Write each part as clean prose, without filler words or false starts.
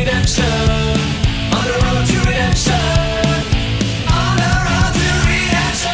redemption. On the road to redemption. On the road to redemption.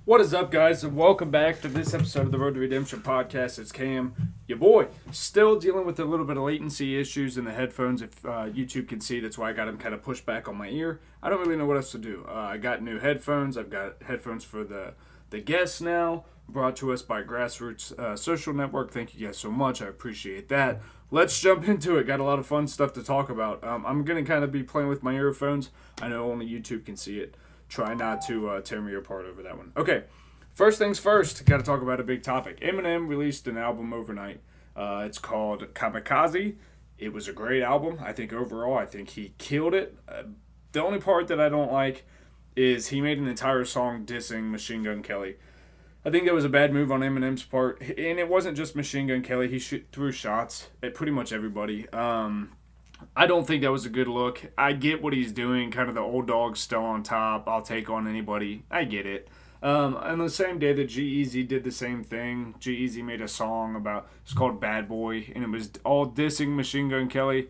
What is up, guys, and welcome back to this episode of the Road to Redemption podcast. It's Cam, your boy. Still dealing with a little bit of latency issues in the headphones. If YouTube can see, that's why I got them kind of pushed back on my ear. I don't really know what else to do. I got new headphones. I've got headphones for the guests now, brought to us by Grassroots Social Network. Thank you guys so much. I appreciate that. Let's jump into it. Got a lot of fun stuff to talk about. I'm going to kind of be playing with my earphones. I know only YouTube can see it. Try not to tear me apart over that one. Okay, first things first, got to talk about a big topic. Eminem released an album overnight. It's called Kamikaze. It was a great album. I think overall, I think he killed it. The only part that I don't like is he made an entire song dissing Machine Gun Kelly. I think that was a bad move on Eminem's part. And it wasn't just Machine Gun Kelly. He threw shots at pretty much everybody. I don't think that was a good look. I get what he's doing, kind of the old dog still on top. I'll take on anybody. I get it. On the same day that G-Eazy did the same thing, G-Eazy made a song it's called Bad Boy, and it was all dissing Machine Gun Kelly.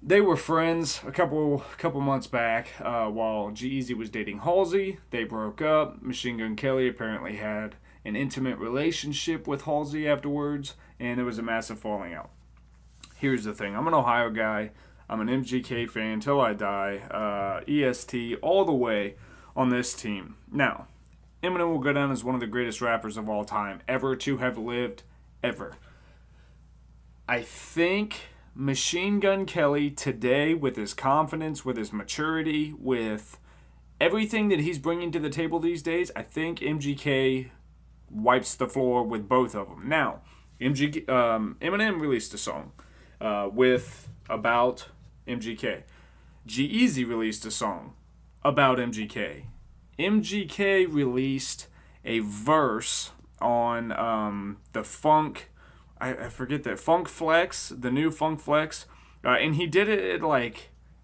They were friends a couple months back while G-Eazy was dating Halsey. They broke up. Machine Gun Kelly apparently had an intimate relationship with Halsey afterwards, and there was a massive falling out. Here's the thing. I'm an Ohio guy. I'm an MGK fan till I die. EST all the way on this team. Now, Eminem will go down as one of the greatest rappers of all time ever to have lived, ever. I think Machine Gun Kelly today, with his confidence, with his maturity, with everything that he's bringing to the table these days, I think MGK wipes the floor with both of them. Now, Eminem released a song about MGK. G-Eazy released a song about MGK. MGK released a verse on the Funk, I forget that, Funk Flex, the new Funk Flex, and he did it at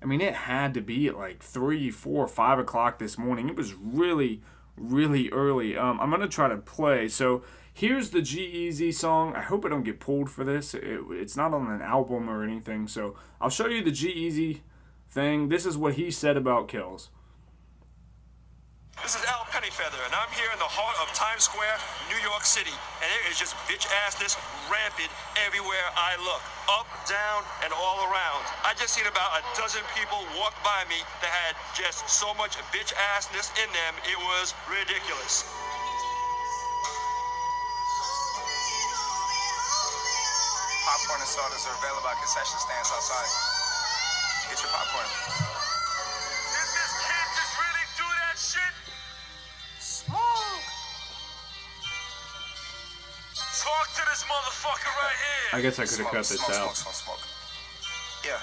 it had to be at 3, 4, 5 o'clock this morning. It was really, really early. I'm going to try to play. So here's the G-Eazy song. I hope I don't get pulled for this. It's not on an album or anything. So I'll show you the G-Eazy thing. This is what he said about KELLS. This is Al Pennyfeather, and I'm here in the heart of Times Square, New York City. And there is just bitch-assness rampant everywhere I look. Up, down, and all around. I just seen about a dozen people walk by me that had just so much bitch-assness in them, it was ridiculous. Popcorn and sodas are available at concession stands outside. Get your popcorn. Did this kid just really do that shit? Smoke! Talk to this motherfucker right here. I guess I could have cut this out. Smoke. Yeah.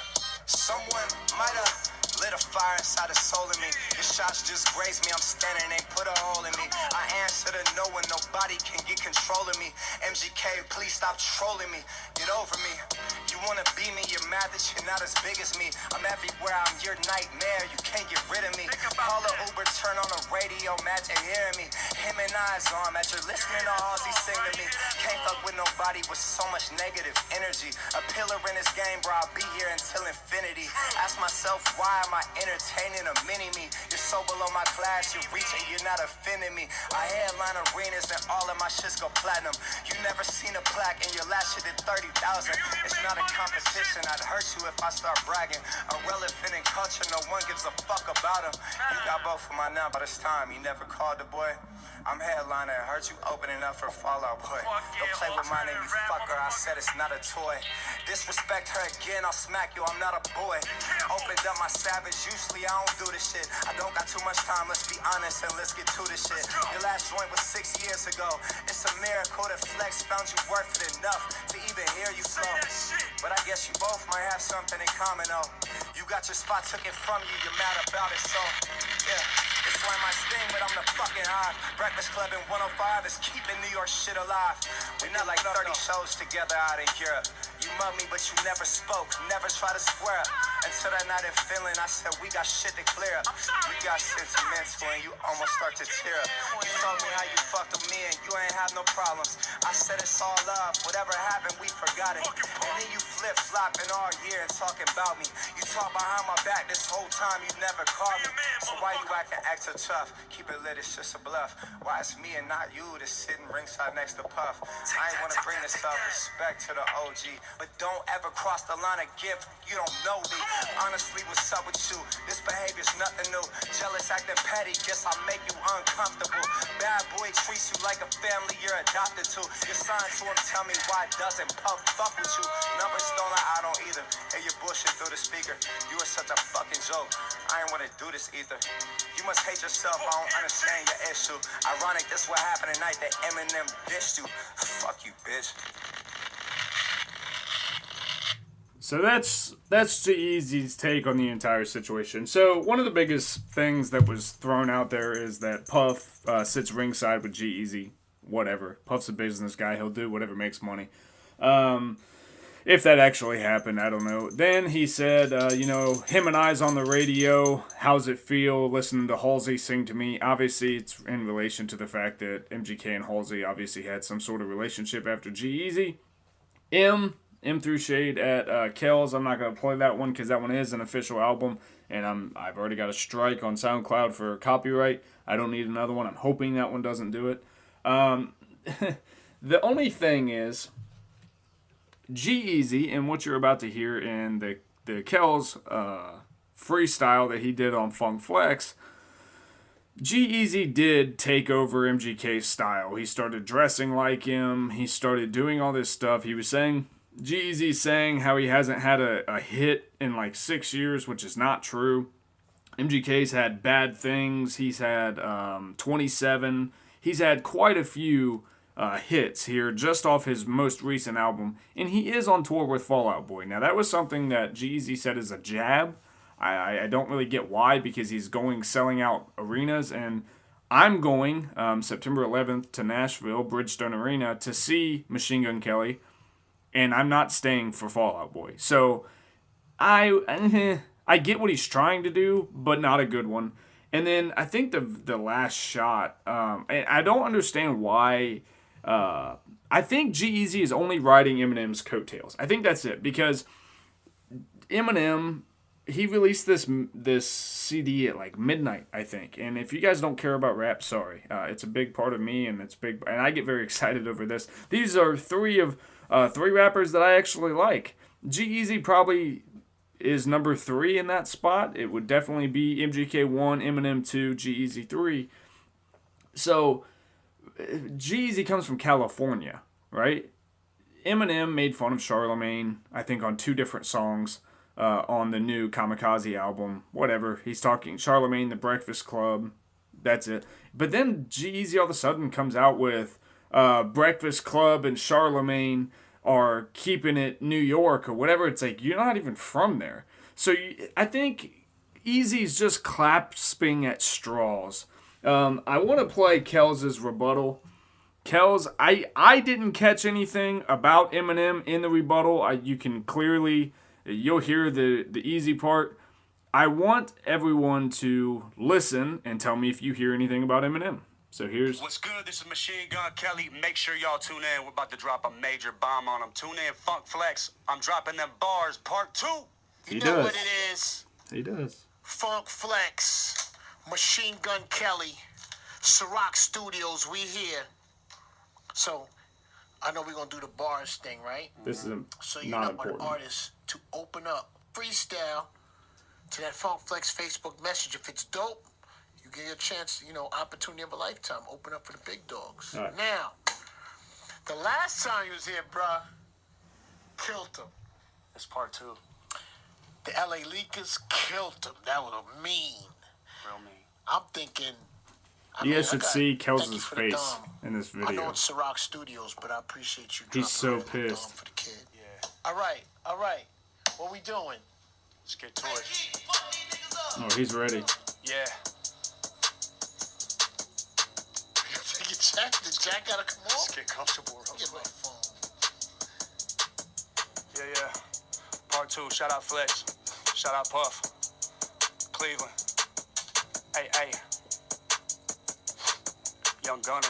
Someone might have lit a fire inside the soul in me. Your shots just grazed me. I'm standing, they put a hole in me. I answer to no one, nobody can get control of me. MGK, please stop trolling me. Get over me. You wanna be me, you're mad that you're not as big as me. I'm everywhere, I'm your nightmare. You can't get rid of me. Call a Uber, turn on the radio, mad to hearing me. Him and I's on, mad you're listening to all he sing to me. Can't fuck with nobody with so much negative energy. A pillar in this game, bro, I'll be here until infinity. Ask myself, why am I entertaining a mini-me? You're so below my class, you're reaching, you're not offending me. I headline arenas and all of my shits go platinum. You never seen a plaque and your last shit did 30,000. It's not a competition, I'd hurt you if I start bragging. Irrelevant in culture, no one gives a fuck about him. You got both of my now, but it's time. You never called the boy. I'm headliner, it hurts you opening up for Fallout Boy. Don't play with my name, you fucker, I said it's not a toy. Disrespect her again, I'll smack you, I'm not a boy. Opened up my savage, usually I don't do this shit. I don't got too much time, let's be honest and let's get to this shit. Your last joint was 6 years ago. It's a miracle that Flex found you worth it enough to even hear you flow. But I guess you both might have something in common though. You got your spot took it from you, you're mad about it, so yeah. It's like my sting, but I'm the fucking high. Breakfast Club in 105 is keeping New York shit alive. We did like 30 shows together out in Europe. You mug me, but you never spoke, never try to square up. Until that night in Finland, I said we got shit to clear up. You got sentimental and you almost start to tear up. You told me how you fucked with me and you ain't have no problems. I said it's all love. Whatever happened, we forgot it. And then you flip-flopping all year and talking about me. You talk behind my back this whole time, you never called me. So why you acting extra tough? Keep it lit, it's just a bluff. Why it's me and not you that's sitting ringside next to Puff? I ain't wanna bring this up, respect to the OG, but don't ever cross the line of gift. You don't know me. Honestly, what's up with you? This behavior's nothing new. Jealous, acting petty, guess I make you uncomfortable. Bad boy treats you like a family you're adopted to. You're signed to him, tell me why doesn't Puff fuck with you? Numbers don't lie, I don't either. Hear your bullshit through the speaker. You are such a fucking joke. I ain't wanna do this either. You must hate yourself, I don't understand your issue. Ironic, this what happened tonight that Eminem dissed you. Fuck you, bitch. So that's G-Eazy's take on the entire situation. So one of the biggest things that was thrown out there is that Puff sits ringside with G-Eazy. Whatever. Puff's a business guy. He'll do whatever makes money. If that actually happened, I don't know. Then he said, him and I's on the radio. How's it feel listening to Halsey sing to me? Obviously, it's in relation to the fact that MGK and Halsey obviously had some sort of relationship after G-Eazy. M threw shade at KELLS. I'm not going to play that one because that one is an official album. And I've already got a strike on SoundCloud for copyright. I don't need another one. I'm hoping that one doesn't do it. The only thing is, G-Eazy, and what you're about to hear in the KELLS freestyle that he did on Funk Flex, G-Eazy did take over MGK's style. He started dressing like him. He started doing all this stuff. He was saying, G-Eazy's saying how he hasn't had a hit in like 6 years, which is not true. MGK's had Bad Things. He's had 27. He's had quite a few hits here just off his most recent album, and he is on tour with Fall Out Boy. Now, that was something that G-Eazy said is a jab. I don't really get why, because he's selling out arenas, and I'm going September 11th to Nashville, Bridgestone Arena, to see Machine Gun Kelly, and I'm not staying for Fall Out Boy. So I get what he's trying to do, but not a good one. And then I think the last shot, and I don't understand why. I think G-Eazy is only riding Eminem's coattails. I think that's it, because Eminem, he released this CD at like midnight, I think. And if you guys don't care about rap, sorry. It's a big part of me, and and I get very excited over this. These are three rappers that I actually like. G-Eazy probably is number 3 in that spot. It would definitely be MGK 1, Eminem 2, G-Eazy 3. So G-Eazy comes from California, right? Eminem made fun of Charlemagne, I think, on 2 different songs on the new Kamikaze album. Whatever. He's talking Charlemagne, The Breakfast Club. That's it. But then G-Eazy all of a sudden comes out with Breakfast Club and Charlemagne are keeping it New York or whatever. It's like, you're not even from there. So I think Eazy's just clasping at straws. I want to play KELLS' rebuttal. KELLS, I didn't catch anything about Eminem in the rebuttal. You can clearly, you'll hear the easy part. I want everyone to listen and tell me if you hear anything about Eminem. So here's... What's good? This is Machine Gun Kelly. Make sure y'all tune in. We're about to drop a major bomb on them. Tune in, Funk Flex. I'm dropping them bars, part 2. You know what it is. He does. Funk Flex, Machine Gun Kelly, Ciroc Studios, we here. So, I know we're going to do the bars thing, right? This is So you not know an important. artist to open up freestyle to that Funk Flex Facebook message. If it's dope, you get your chance, opportunity of a lifetime. Open up for the big dogs. All right. Now, the last time you was here, bruh, killed him. That's part 2. The LA Leakers killed him. That was a mean. Real mean. I'm thinking... You guys should see thank you KELLS' for the face Dom. in this I know video. it's Ciroc Studios, but I appreciate you. He's so dropping the Dom pissed. for the kid. Yeah. All right. What we doing? Let's get to it. Oh, he's ready. Yeah. Jack gotta come on. Let's get comfortable. Get my phone. Yeah. Part 2. Shout out Flex. Shout out Puff. Cleveland. Hey. Young Gunner.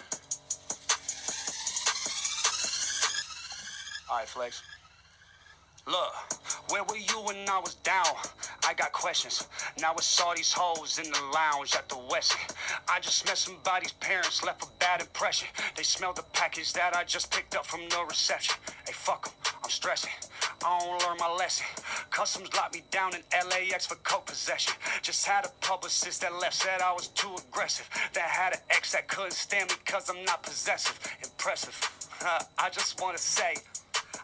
Alright, Flex. Look, where were you when I was down? I got questions. Now it's all these hoes in the lounge at the Westin. I just met somebody's parents, left a bad impression. They smelled the package that I just picked up from the reception. Hey, fuck 'em, I'm stressing. I don't learn my lesson. Customs locked me down in LAX for coke possession. Just had a publicist that left, said I was too aggressive. That had an ex that couldn't stand me cause I'm not possessive. Impressive. I just wanna say,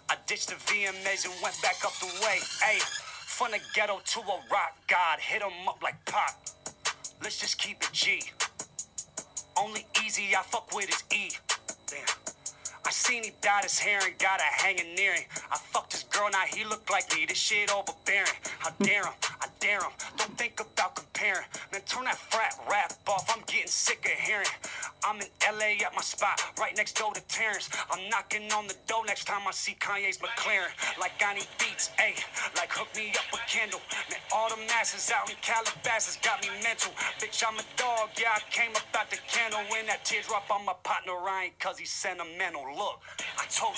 I ditched the VMAs and went back up the way. Ayy, from the ghetto to a rock god, hit 'em up like Pop. Let's just keep it G. Only easy I fuck with is E. Damn. I seen he dyed his hair and got a hanging near him. I fucked this girl, now he look like me. This shit overbearing. How dare him? I dare him. Don't think about comparing. Man, turn that frat rap off. I'm getting sick of hearing. I'm in LA at my spot, right next door to Terrence. I'm knocking on the door next time I see Kanye's McLaren. Like I need beats, ayy. Like hook me up with Kendall. Man, all the masses out in Calabasas got me mental. Bitch, I'm a dog, yeah, I came up out the kennel. When that teardrop on my partner Ryan, cause he's sentimental. Look, I told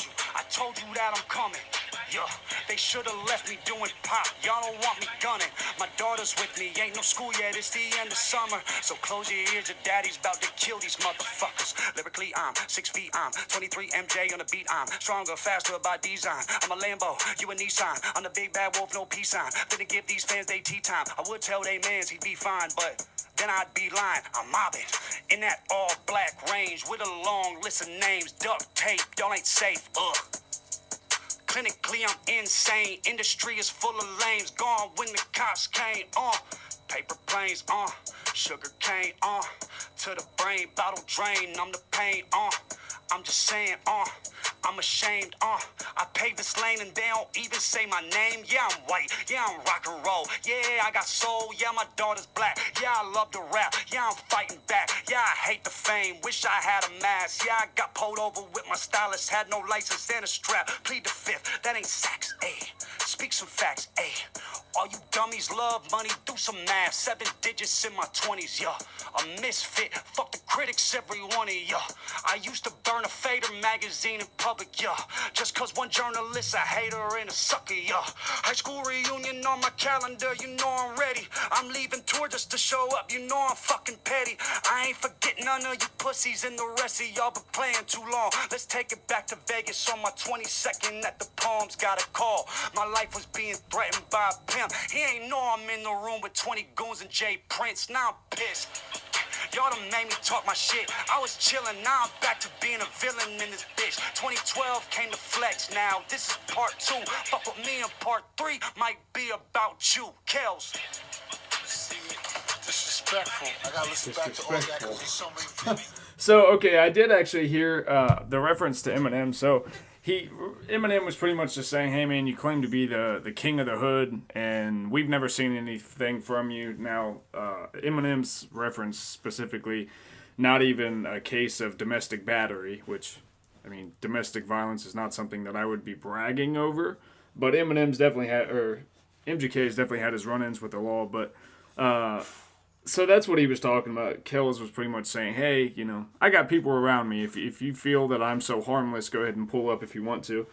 you that I'm coming. Yeah, they should've left me doing pop. Y'all don't want me gunning. My daughter's with me, ain't no school yet, it's the end of summer. So close your ears, your daddy's about to kill these motherfuckers. Lyrically, I'm 6 feet, I'm 23 MJ on the beat, I'm stronger, faster by design. I'm a Lambo, you a Nissan. I'm the big bad wolf, no peace sign. Finna give these fans they tea time. I would tell they mans he'd be fine, but then I'd be lying. I'm mobbing in that all black range with a long list of names. Duct tape, y'all ain't safe, ugh. Clinically, I'm insane. Industry is full of lames. Gone when the cops came, paper planes, sugar cane, to the brain, bottle drain. I'm the pain, I'm just saying, I'm ashamed, I paved this lane and they don't even say my name. Yeah, I'm white, yeah, I'm rock and roll. Yeah, I got soul, yeah, my daughter's black. Yeah, I love to rap, yeah, I'm fighting back. Yeah, I hate the fame, wish I had a mask. Yeah, I got pulled over with my stylist, had no license and a strap. Plead the fifth, that ain't sex, ayy. Speak some facts, ayy. All you dummies love money, do some math. 7 digits in my 20s, yeah. A misfit, fuck the critics, every one of ya. I used to burn a Fader magazine in public, yeah. Just cause one journalist a hater and a sucker, yeah. High school reunion on my calendar, you know I'm ready. I'm leaving tour just to show up, you know I'm fucking petty. I ain't forgetting none of you pussies and the rest of y'all been playing too long. Let's take it back to Vegas on my 22nd at the Palms, got a call. My life was being threatened by a pimp. He ain't know I'm in the room with 20 goons and Jay Prince. Now I'm pissed. Y'all done made me talk my shit. I was chillin', now I'm back to being a villain in this bitch. 2012 came to flex, now this is part 2. Fuck with me in part 3, might be about you. KELLS. Disrespectful. I gotta listen back to all that because there's so many. So, okay, I did actually hear the reference to Eminem. So, Eminem was pretty much just saying, hey, man, you claim to be the king of the hood, and we've never seen anything from you. Now, Eminem's reference specifically, not even a case of domestic battery, which, I mean, domestic violence is not something that I would be bragging over, but Eminem's definitely had, or MGK's definitely had his run-ins with the law, but so that's what he was talking about. KELLS was pretty much saying, hey, you know, I got people around me. If you feel that I'm so harmless, go ahead and pull up if you want to.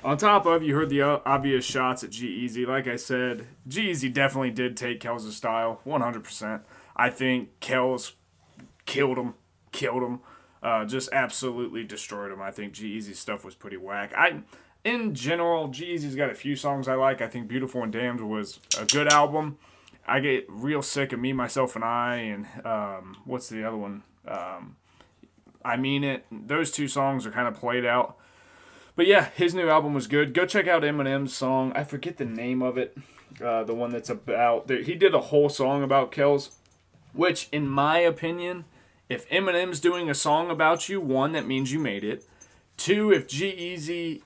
On top of, you heard the obvious shots at G-Eazy. Like I said, G-Eazy definitely did take KELLS' style, 100%. I think KELLS killed him. Just absolutely destroyed him. I think G-Eazy's stuff was pretty whack. In general, G-Eazy's got a few songs I like. I think Beautiful and Damned was a good album. I get real sick of Me, Myself, and I, and what's the other one? I Mean It. Those two songs are kind of played out. But yeah, his new album was good. Go check out Eminem's song. I forget the name of it. The one that's about... He did a whole song about KELLS, which, in my opinion, if Eminem's doing a song about you, 1, that means you made it. 2, if G-Eazy...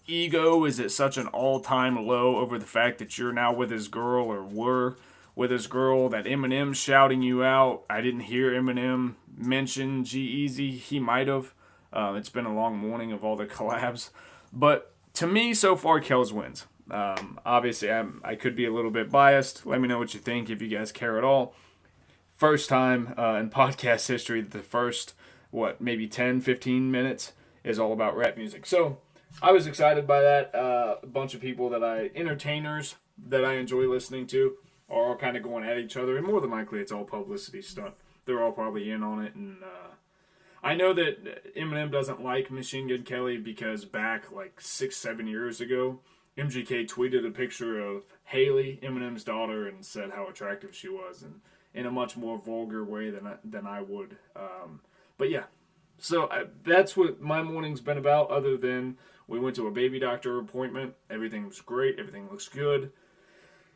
ego is at such an all-time low over the fact that you're now with his girl or were with his girl, that Eminem's shouting you out. I didn't hear Eminem mention G-Eazy. He might have. It's been a long morning of all the collabs. But to me, so far, KELLS wins. Obviously, I could be a little bit biased. Let me know what you think if you guys care at all. First time in podcast history that the first, maybe 10, 15 minutes is all about rap music. So I was excited by that. A bunch of people entertainers that I enjoy listening to are all kind of going at each other. And more than likely, it's all publicity stunt. They're all probably in on it. And I know that Eminem doesn't like Machine Gun Kelly because back like 6-7 years ago, MGK tweeted a picture of Haley, Eminem's daughter, and said how attractive she was, and in a much more vulgar way than I would. But yeah, so that's what my morning's been about, other than we went to a baby doctor appointment. Everything was great. Everything looks good.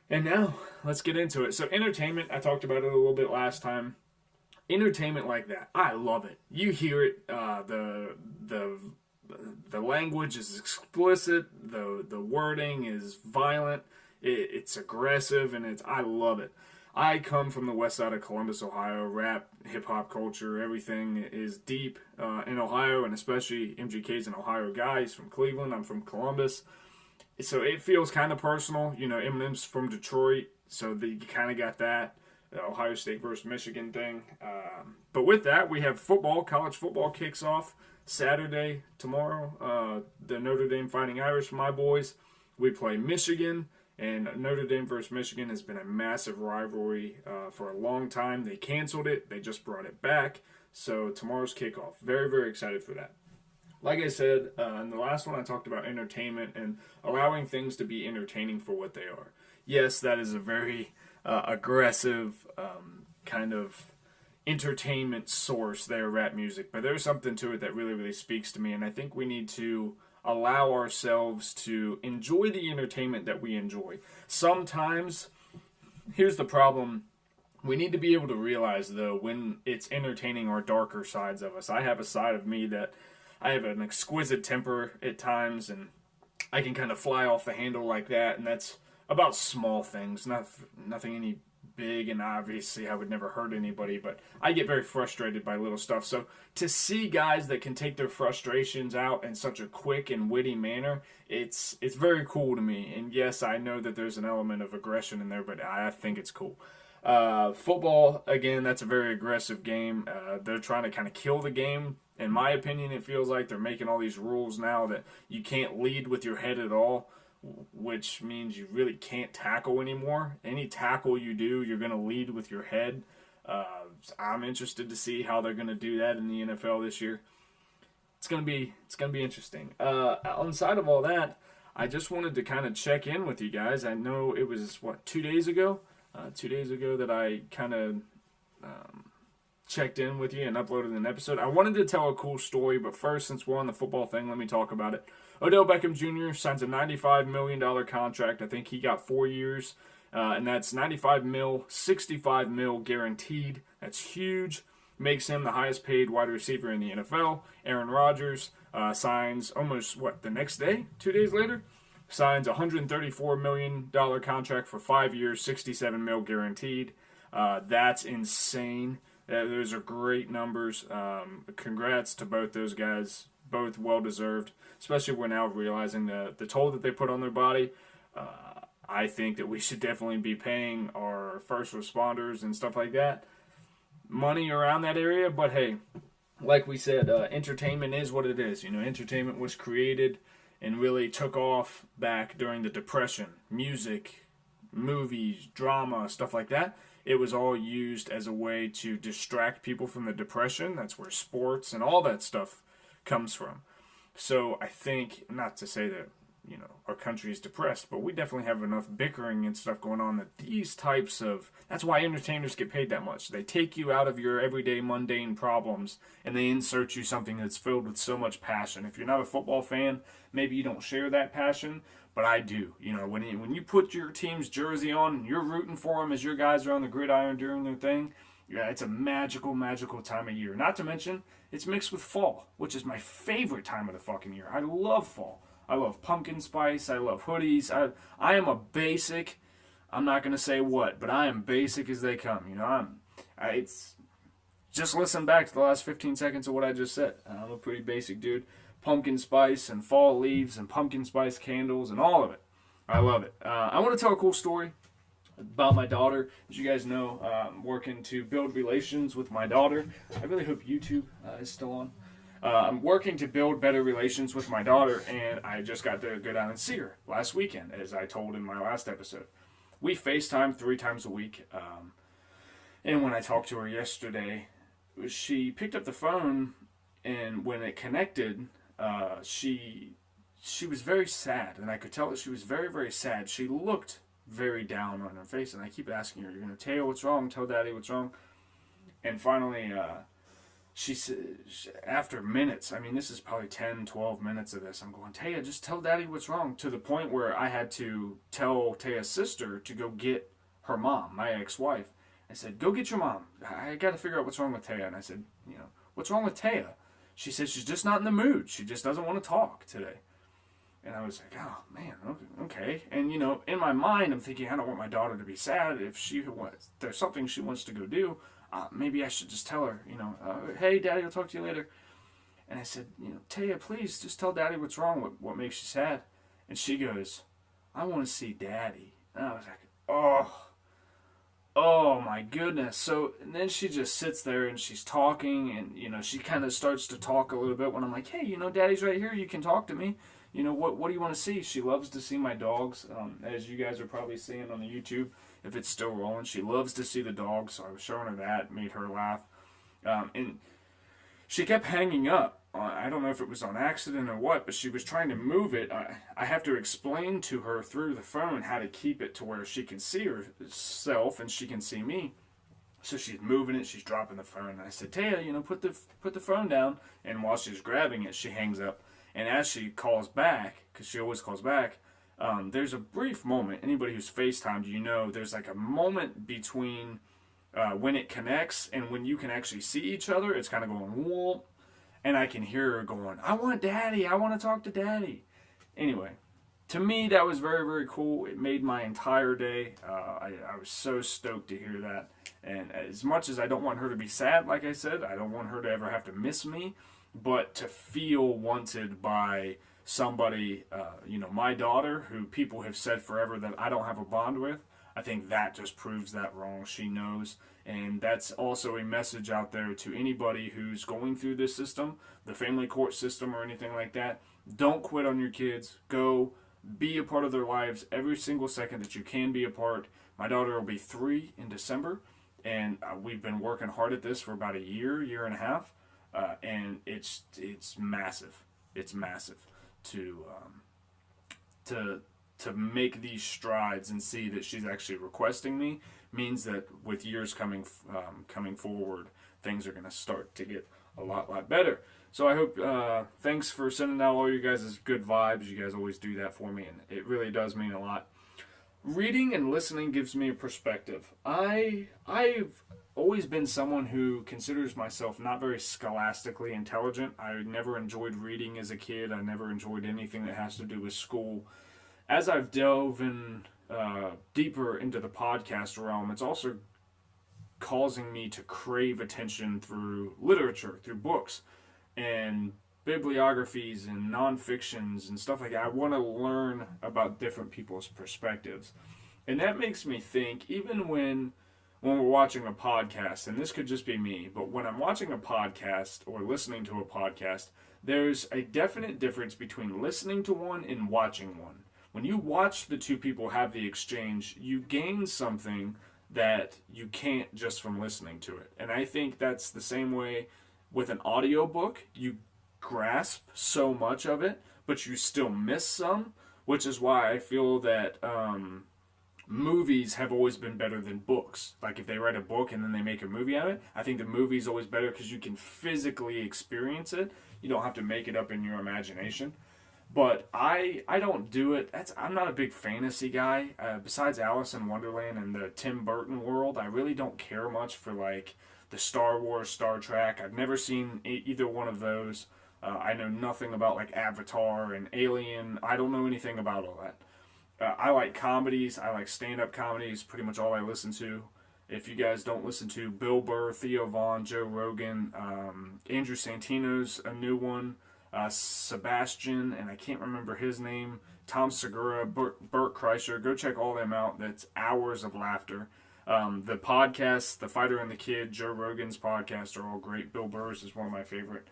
And now, let's get into it. So entertainment, I talked about it a little bit last time. Entertainment like that, I love it. You hear it, the language is explicit, the wording is violent, it's aggressive, and I love it. I come from the west side of Columbus, Ohio. Rap, hip-hop culture, everything is deep in Ohio, and especially MGK's an Ohio guy. He's from Cleveland. I'm from Columbus. So it feels kind of personal. You know, Eminem's from Detroit, so you kind of got that. The Ohio State versus Michigan thing. But with that, we have football. College football kicks off Saturday, tomorrow. The Notre Dame Fighting Irish, my boys. We play Michigan. And Notre Dame versus Michigan has been a massive rivalry for a long time. They canceled it. They just brought it back. So tomorrow's kickoff. Very, very excited for that. Like I said, in the last one I talked about entertainment and allowing things to be entertaining for what they are. Yes, that is a very aggressive kind of entertainment source there, rap music. But there's something to it that really, really speaks to me. And I think we need to allow ourselves to enjoy the entertainment that we enjoy. Sometimes, here's the problem. We need to be able to realize, though, when it's entertaining our darker sides of us. I have a side of me that I have an exquisite temper at times, and I can kind of fly off the handle like that, and that's about small things, nothing any big, and obviously I would never hurt anybody, but I get very frustrated by little stuff. So to see guys that can take their frustrations out in such a quick and witty manner, it's very cool to me. And yes, I know that there's an element of aggression in there, but I think it's cool. Football, again, that's a very aggressive game. They're trying to kind of kill the game. In my opinion, it feels like they're making all these rules now that you can't lead with your head at all, which means you really can't tackle anymore. Any tackle you do, you're going to lead with your head. I'm interested to see how they're going to do that in the NFL this year. It's going to be interesting. On the side of all that, I just wanted to kind of check in with you guys. I know it was 2 days ago. 2 days ago that I kind of checked in with you and uploaded an episode. I wanted to tell a cool story, but first, since we're on the football thing, let me talk about it. Odell Beckham Jr. signs a $95 million contract. I think he got 4 years, and that's $95 million, $65 million guaranteed. That's huge. Makes him the highest paid wide receiver in the NFL. Aaron Rodgers signs almost, the next day? 2 days later? Signs a $134 million contract for 5 years, $67 million guaranteed. That's insane. Those are great numbers. Congrats to both those guys. Both well-deserved, especially we're now realizing the toll that they put on their body. I think that we should definitely be paying our first responders and stuff like that money around that area. But hey, like we said, entertainment is what it is. You know, entertainment was created and really took off back during the Depression. Music, movies, drama, stuff like that. It was all used as a way to distract people from the Depression. That's where sports and all that stuff comes from. So I think, not to say that, you know, our country is depressed, but we definitely have enough bickering and stuff going on that these types of, that's why entertainers get paid that much. They take you out of your everyday mundane problems and they insert you something that's filled with so much passion. If you're not a football fan, maybe you don't share that passion, but I do. You know, when you put your team's jersey on and you're rooting for them as your guys are on the gridiron doing their thing, yeah, it's a magical, magical time of year. Not to mention, it's mixed with fall, which is my favorite time of the fucking year. I love fall. I love pumpkin spice. I love hoodies. I am a basic, I'm not going to say what, but I am basic as they come. You know, it's just listen back to the last 15 seconds of what I just said. I'm a pretty basic dude. Pumpkin spice and fall leaves and pumpkin spice candles and all of it. I love it. I want to tell a cool story about my daughter. As you guys know, I'm working to build relations with my daughter. I really hope YouTube is still on. I'm working to build better relations with my daughter, and I just got to go down and see her last weekend, as I told in my last episode. We FaceTime 3 times a week, and when I talked to her yesterday, she picked up the phone, and when it connected, she was very sad, and I could tell that she was very, very sad. She looked very down on her face, and I keep asking her, "You're gonna tell what's wrong? Tell Daddy what's wrong." And finally, she said, after minutes, I mean, this is probably 10, 12 minutes of this, I'm going, "Taya, just tell Daddy what's wrong," to the point where I had to tell Taya's sister to go get her mom, my ex-wife. I said, "Go get your mom. I got to figure out what's wrong with Taya." And I said, "What's wrong with Taya?" She said she's just not in the mood. She just doesn't want to talk today. And I was like, "Oh, man, okay." And, in my mind, I'm thinking, I don't want my daughter to be sad. If there's something she wants to go do, maybe I should just tell her, "Hey, Daddy, I'll talk to you later." And I said, "Taya, please just tell Daddy what's wrong, what makes you sad." And she goes, "I want to see Daddy." And I was like, oh my goodness. So and then she just sits there and she's talking, and she kind of starts to talk a little bit when I'm like, "Hey, Daddy's right here. You can talk to me. What do you want to see?" She loves to see my dogs, as you guys are probably seeing on the YouTube, if it's still rolling. She loves to see the dogs, so I was showing her that, made her laugh. And she kept hanging up. I don't know if it was on accident or what, but she was trying to move it. I have to explain to her through the phone how to keep it to where she can see herself and she can see me. So she's moving it, she's dropping the phone. And I said, "Taya, put the phone down." And while she's grabbing it, she hangs up. And as she calls back, because she always calls back, there's a brief moment. Anybody who's FaceTimed, there's like a moment between when it connects and when you can actually see each other. It's kind of going, whoop. And I can hear her going, "I want Daddy. I want to talk to Daddy." Anyway, to me, that was very, very cool. It made my entire day. I was so stoked to hear that. And as much as I don't want her to be sad, like I said, I don't want her to ever have to miss me. But to feel wanted by somebody, my daughter, who people have said forever that I don't have a bond with, I think that just proves that wrong. She knows. And that's also a message out there to anybody who's going through this system, the family court system or anything like that. Don't quit on your kids. Go be a part of their lives every single second that you can be a part. My daughter will be 3 in December, and we've been working hard at this for about a year and a half. And it's massive. It's massive to make these strides and see that she's actually requesting me means that with years coming forward, things are going to start to get a lot better. So I hope, thanks for sending out all you guys' good vibes. You guys always do that for me, and it really does mean a lot. Reading and listening gives me a perspective. I've always been someone who considers myself not very scholastically intelligent. I never enjoyed reading as a kid. I never enjoyed anything that has to do with school. As I've delved in deeper into the podcast realm, it's also causing me to crave attention through literature, through books, and bibliographies and non-fictions and stuff like that. I want to learn about different people's perspectives. And that makes me think, even when we're watching a podcast, and this could just be me, but when I'm watching a podcast or listening to a podcast, there's a definite difference between listening to one and watching one. When you watch the two people have the exchange, you gain something that you can't just from listening to it. And I think that's the same way with an audiobook. You grasp so much of it, but you still miss some, which is why I feel that movies have always been better than books. Like if they write a book and then they make a movie out of it, I think the movie's always better because you can physically experience it. You don't have to make it up in your imagination. But I don't do it. I'm not a big fantasy guy. Besides Alice in Wonderland and the Tim Burton world, I really don't care much for like the Star Wars, Star Trek. I've never seen either one of those. I know nothing about like Avatar and Alien. I don't know anything about all that. I like comedies. I like stand-up comedies. Pretty much all I listen to. If you guys don't listen to Bill Burr, Theo Vaughn, Joe Rogan, Andrew Santino's a new one. Sebastian, and I can't remember his name, Tom Segura, Bert Kreischer. Go check all them out. That's hours of laughter. The podcasts, The Fighter and the Kid, Joe Rogan's podcast are all great. Bill Burr's is one of my favorite.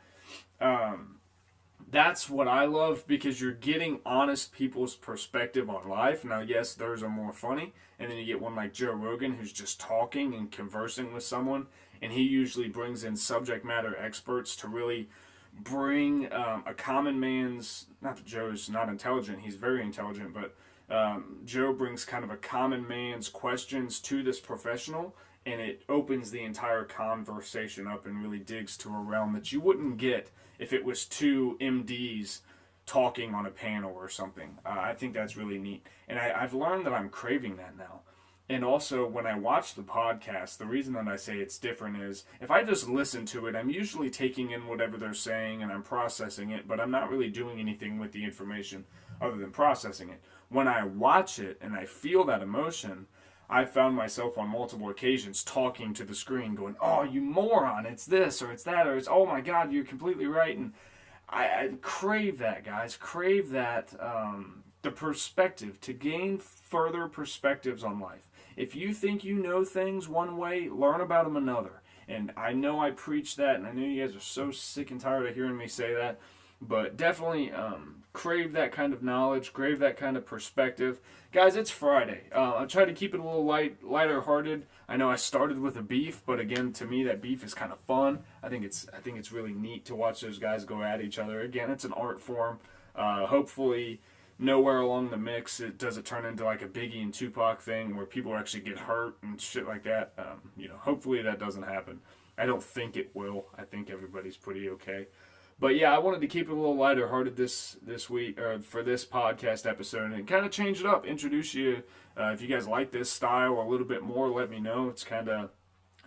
That's what I love, because you're getting honest people's perspective on life. Now, yes, theirs are more funny, and then you get one like Joe Rogan who's just talking and conversing with someone, and he usually brings in subject matter experts to really bring a common man's, not that Joe's not intelligent, he's very intelligent, but Joe brings kind of a common man's questions to this professional, and it opens the entire conversation up and really digs to a realm that you wouldn't get if it was two MDs talking on a panel or something. I think that's really neat. And I've learned that I'm craving that now. And also, when I watch the podcast, the reason that I say it's different is, if I just listen to it, I'm usually taking in whatever they're saying and I'm processing it, but I'm not really doing anything with the information other than processing it. When I watch it and I feel that emotion, I found myself on multiple occasions talking to the screen going, oh, you moron, it's this or it's that, or it's, oh my God, you're completely right. And I crave that, guys. Crave that, the perspective, to gain further perspectives on life. If you think you know things one way, learn about them another. And I know I preach that, and I know you guys are so sick and tired of hearing me say that, but definitely crave that kind of knowledge, crave that kind of perspective. Guys, it's Friday. I try to keep it a little lighter hearted. I know I started with a beef, but again, to me, that beef is kind of fun. I think it's really neat to watch those guys go at each other. Again, it's an art form. Hopefully, nowhere along the mix does it turn into like a Biggie and Tupac thing where people actually get hurt and shit like that. Hopefully that doesn't happen. I don't think it will. I think everybody's pretty okay. But yeah, I wanted to keep it a little lighter hearted this week, or for this podcast episode, and kind of change it up. Introduce you, if you guys like this style a little bit more, let me know. It's kind of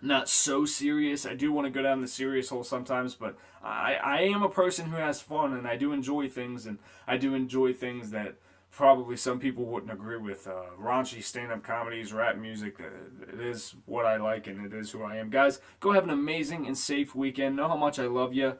not so serious. I do want to go down the serious hole sometimes, but I am a person who has fun, and I do enjoy things, and I do enjoy things that probably some people wouldn't agree with. Raunchy stand-up comedies, rap music, it is what I like, and it is who I am. Guys, go have an amazing and safe weekend. Know how much I love you.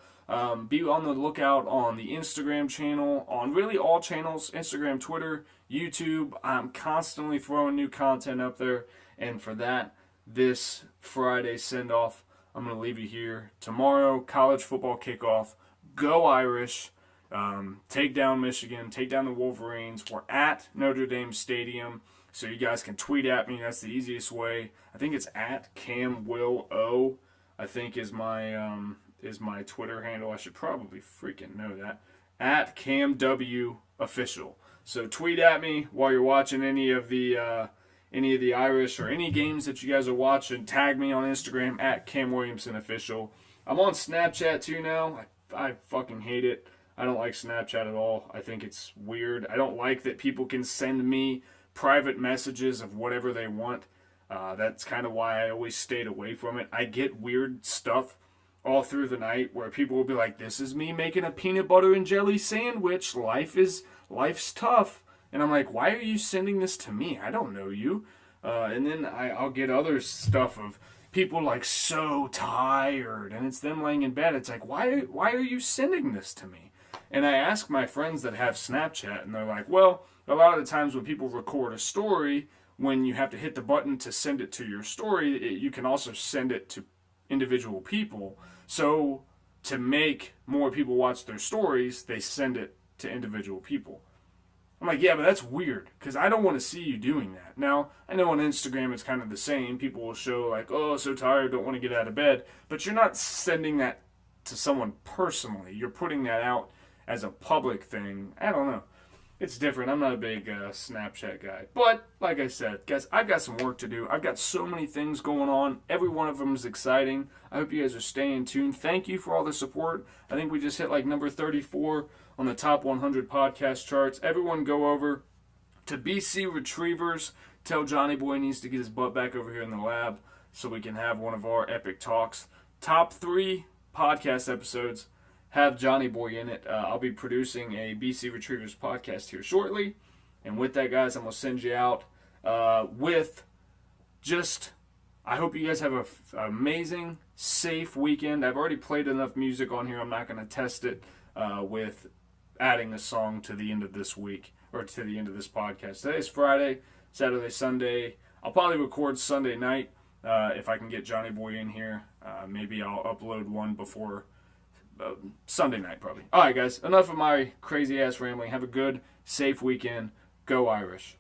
Be on the lookout on the Instagram channel, on really all channels, Instagram, Twitter, YouTube. I'm constantly throwing new content up there, and for that, this Friday send-off, I'm going to leave you here. Tomorrow, college football kickoff. Go Irish. Take down Michigan. Take down the Wolverines. We're at Notre Dame Stadium, so you guys can tweet at me. That's the easiest way. I think it's at CamWillO, I think is my Twitter handle. I should probably freaking know that. At CamWOfficial. So tweet at me while you're watching any of the Irish or any games that you guys are watching. Tag me on Instagram at CamWilliamsonOfficial. I'm on Snapchat too now. I fucking hate it. I don't like Snapchat at all. I think it's weird. I don't like that people can send me private messages of whatever they want. That's kind of why I always stayed away from it. I get weird stuff all through the night where people will be like, this is me making a peanut butter and jelly sandwich. Life's tough. And I'm like, why are you sending this to me? I don't know you. And then I'll get other stuff of people like so tired, and it's them laying in bed. It's like, why are you sending this to me? And I ask my friends that have Snapchat, and they're like, well, a lot of the times when people record a story, when you have to hit the button to send it to your story, you can also send it to individual people. So to make more people watch their stories, they send it to individual people. I'm like, yeah, but that's weird, because I don't want to see you doing that. Now, I know on Instagram it's kind of the same. People will show like, oh, so tired, don't want to get out of bed. But you're not sending that to someone personally. You're putting that out as a public thing. I don't know. It's different. I'm not a big Snapchat guy. But, like I said, guys, I've got some work to do. I've got so many things going on. Every one of them is exciting. I hope you guys are staying tuned. Thank you for all the support. I think we just hit like number 34 on the top 100 podcast charts. Everyone go over to BC Retrievers. Tell Johnny Boy needs to get his butt back over here in the lab so we can have one of our epic talks. Top 3 podcast episodes have Johnny Boy in it. I'll be producing a BC Retrievers podcast here shortly. And with that, guys, I'm going to send you out with just, I hope you guys have an amazing, safe weekend. I've already played enough music on here. I'm not going to test it. with adding a song to the end of this week, or to the end of this podcast. Today's Friday, Saturday, Sunday. I'll probably record Sunday night if I can get Johnny Boy in here. Maybe I'll upload one before Sunday night, probably. All right, guys, enough of my crazy-ass rambling. Have a good, safe weekend. Go Irish.